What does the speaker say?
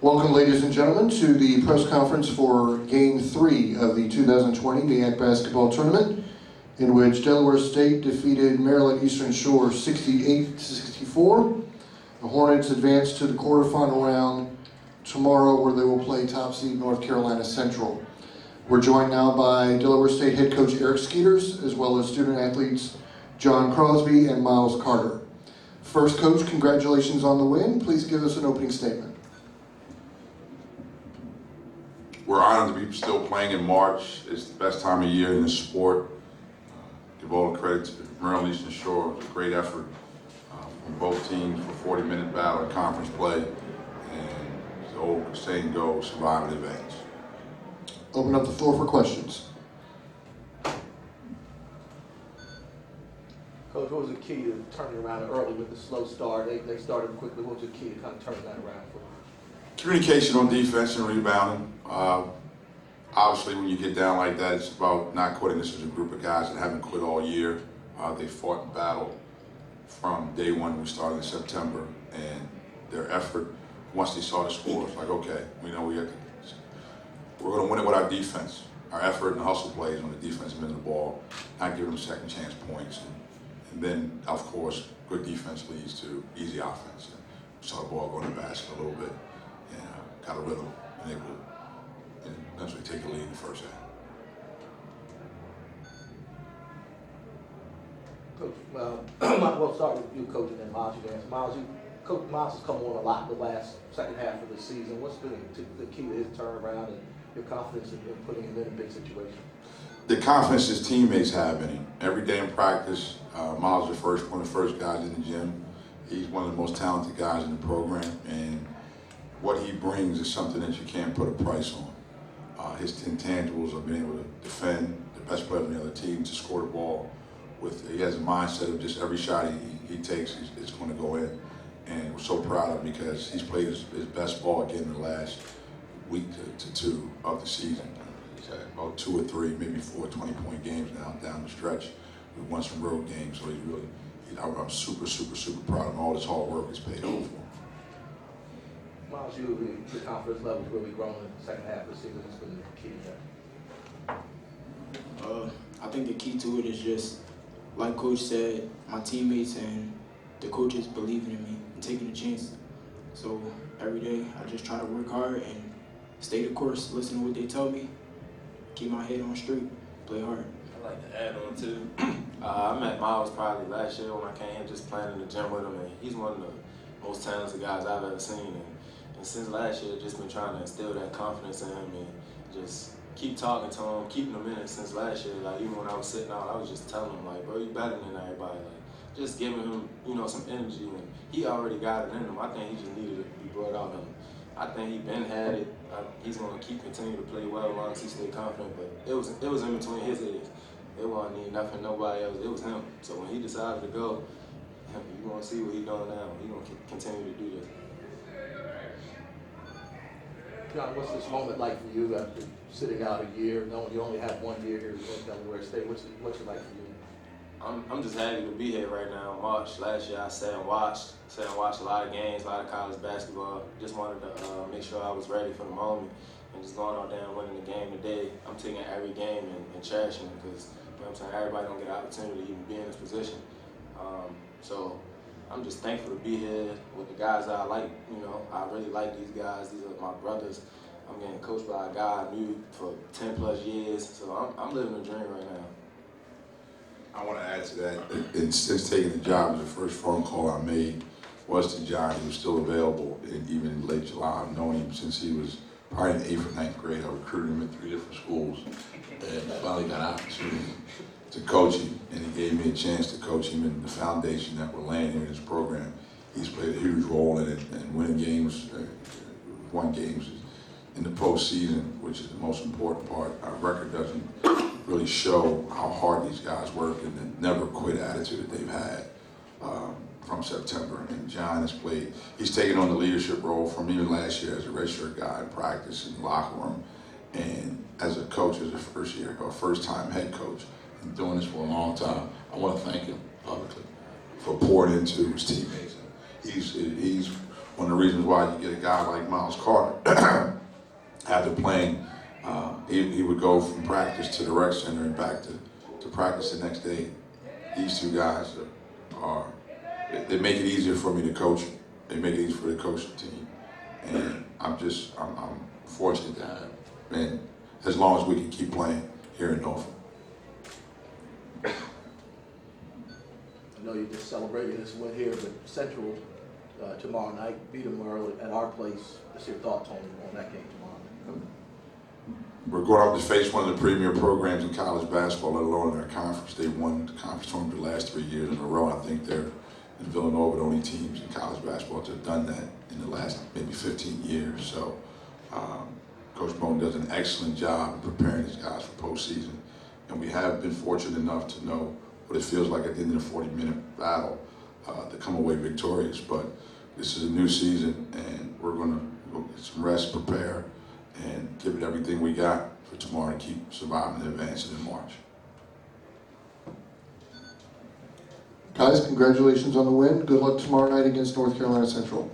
Welcome, ladies and gentlemen, to the press conference for Game 3 of the 2020 MEAC Basketball Tournament, in which Delaware State defeated Maryland Eastern Shore 68-64. The Hornets advance to the quarterfinal round tomorrow, where they will play top seed North Carolina Central. We're joined now by Delaware State head coach Eric Skeeters, as well as student athletes John Crosby and Miles Carter. First, Coach, congratulations on the win. Please give us an opening statement. We're honored to be still playing in March. It's the best time of year in the sport. Give all the credit to Maryland Eastern Shore. It was a great effort from both teams for 40-minute battle and conference play. And the old saying goes, survive and advance. Open up the floor for questions. Coach, what was the key to turning around early with the slow start? They started quickly. What was the key to kind of turning that around for you? Communication on defense and rebounding. Obviously, when you get down like that, it's about not quitting. This is a group of guys that haven't quit all year. They fought and battled from day one. We started in September, and their effort, once they saw the score, it's like, okay, we know we're going to win it with our defense. Our effort and hustle plays on the defensive end of the ball, not giving them second chance points. And then, of course, good defense leads to easy offense. And we saw the ball go in the basket a little bit and got a rhythm and able to eventually take the lead in the first half. Coach, we'll start with you, Coach, and then Miles, you can answer. Miles, Coach Miles has come on a lot in the last second half of the season. What's been the key to his turnaround and your confidence in putting him in a big situation? The confidence his teammates have in him. Every day in practice, Miles is one of the first guys in the gym. He's one of the most talented guys in the program, and what he brings is something that you can't put a price on. His intangibles of being able to defend, the best player on the other team, to score the ball. He has a mindset of just every shot he takes, it's going to go in. And we're so proud of him because he's played his best ball again in the last week to two of the season. He's had about 2 or 3, maybe 4 20-point games now down the stretch. We've won some road games, so I'm super, super, super proud of him. All his hard work is paid off for him. Miles, your confidence level's really grown in the second half of the season. What's been the key to that? I think the key to it is just, like Coach said, my teammates and the coaches believing in me and taking a chance. So every day I just try to work hard and stay the course, listen to what they tell me, keep my head on straight, play hard. I'd like to add on too. I met Miles probably last year when I came here just playing in the gym with him, and he's one of the most talented guys I've ever seen. And since last year, just been trying to instill that confidence in him and just keep talking to him, keeping him in it since last year. Like, even when I was sitting out, I was just telling him, like, bro, you better than everybody. Like, just giving him, some energy. And he already got it in him. I think he just needed it to be brought out of him. I think he been had it. He's going to continue to play well as long as he stay confident. But it was in between his legs. It wasn't need nothing, nobody else. It was him. So when he decided to go, you're going to see what he's doing now. He's going to continue to do this. John, what's this moment like for you after sitting out a year, knowing you only have 1 year here at Delaware State? What's it like for you? I'm just happy to be here right now in March. Last year I sat and watched a lot of games, a lot of college basketball. Just wanted to make sure I was ready for the moment and just going out there and winning the game today. I'm taking every game and cherishing it because, I'm saying, everybody don't get an opportunity to even be in this position. So I'm just thankful to be here with the guys that I like. I really like these guys. These are my brothers. I'm getting coached by a guy I knew for 10 plus years. So I'm living a dream right now. I want to add to that, and since taking the job, the first phone call I made was to John. He was still available, and even in late July. I've known him since he was probably in the 8th or 9th grade. I recruited him in 3 different schools, and finally got an opportunity to coach him, and he gave me a chance to coach him in the foundation that we're laying here in this program. He's played a huge role in it, and winning games, won games in the postseason, which is the most important part. Our record doesn't really show how hard these guys work and the never quit attitude that they've had from September. And John has played, he's taken on the leadership role from even last year as a redshirt guy in practice in the locker room, and as a coach, as a first-time head coach. And doing this for a long time. I want to thank him publicly for pouring into his teammates. He's one of the reasons why you get a guy like Miles Carter. After playing, he would go from practice to the rec center and back to practice the next day. These two guys they make it easier for me to coach. They make it easier for the coaching team. And I'm fortunate that, and as long as we can keep playing here in Norfolk. I know you just celebrated this win here, but Central tomorrow night beat them early at our place. What's your thoughts on that game tomorrow night? We're going up to face one of the premier programs in college basketball, let alone in our conference. They've won the conference tournament the last 3 years in a row. I think they're in Villanova the only teams in college basketball to have done that in the last maybe 15 years. So Coach Bowden does an excellent job of preparing his guys for postseason. And we have been fortunate enough to know what it feels like at the end of the 40-minute battle to come away victorious. But this is a new season, and we're going to get some rest, prepare, and give it everything we got for tomorrow to keep surviving and advancing in March. Guys, congratulations on the win. Good luck tomorrow night against North Carolina Central.